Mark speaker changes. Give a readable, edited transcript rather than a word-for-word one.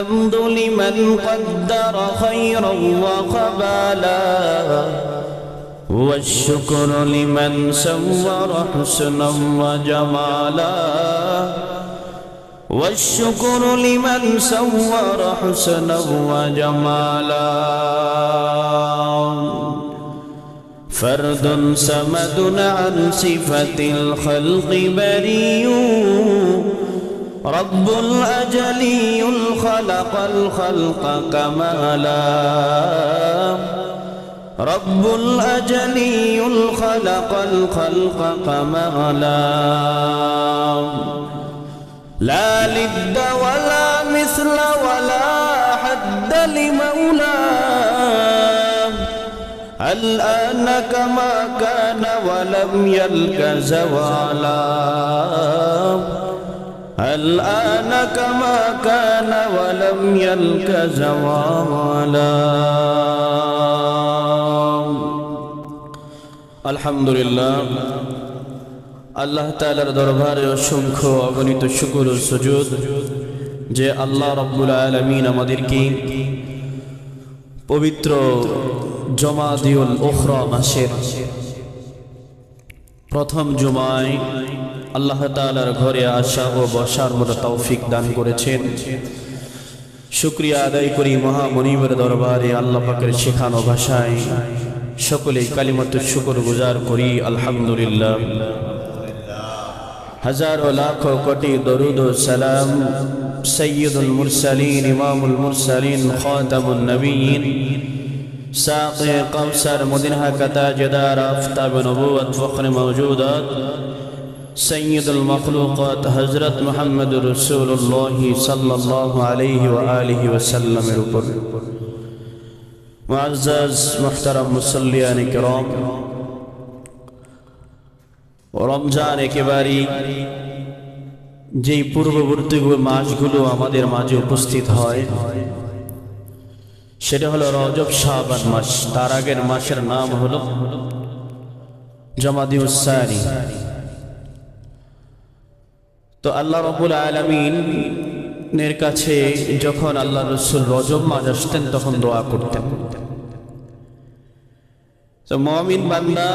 Speaker 1: الحمد لمن قدر خيرا وقبالا والشكر لمن سور حسنا وجمالا والشكر لمن سور حسنا وجمالا فرد سمد عن صفة الخلق بريء رب الأجلي خلق الخلق كمالا رب الأجلي خلق الخلق كمالا لا لد ولا مثل ولا حد لمولاه الآن كما كان ولم يلك زوالا الآن كما كان ولم يلك زوالا الحمد لله আল্লাহ তাআলার দরবারে অসংখ্য অগণিত শুকর ও সুজুদ যে আল্লাহ রাব্বুল আলামিন আমাদেরকে পবিত্র জমাদিউল উখরা মাসের প্রথম জুমায় আল্লাহ তাআলার ঘরে আসা ও বসার মতো তৌফিক দান করেছেন। শুকরিয়া আদায় করি মহামনিবের দরবারে আল্লাহ পাকের শেখানো ভাষায় সকলেই কালিমাতুশ শুকর গুজার করি আলহামদুলিল্লাহ। হাজারো লাখো কোটি দরুদ ও সালাম সৈয়দুল মুরসালিন ইমামুল মুরসালিন খাতামুন নবিয়্যিন সাक़ি কাউসার মদিনা কা তাজদার আফতাব নবুওয়াত ফখর মওজুদাত সৈয়দুল মখলুকাত হযরত মুহাম্মদুর রাসূলুল্লাহ সাল্লাল্লাহু আলাইহি ওয়া আলিহি ওয়াসাল্লামের উপর মুআজ্জাজ মুহতারাম মুসল্লিয়ান কিরাম, রমজান একেবারে যেই পূর্ববর্তী মাসগুলো আমাদের মাঝে উপস্থিত হয় সেটা হলো রজব শাবান মাস। তার আগের মাসের নাম হলো জমাদিউস সানি। তো আল্লাহ রাব্বুল আলামিনের কাছে যখন আল্লাহ রাসূল রজব মাস আসতেন তখন দোয়া করতেন। তো মুমিন বান্দা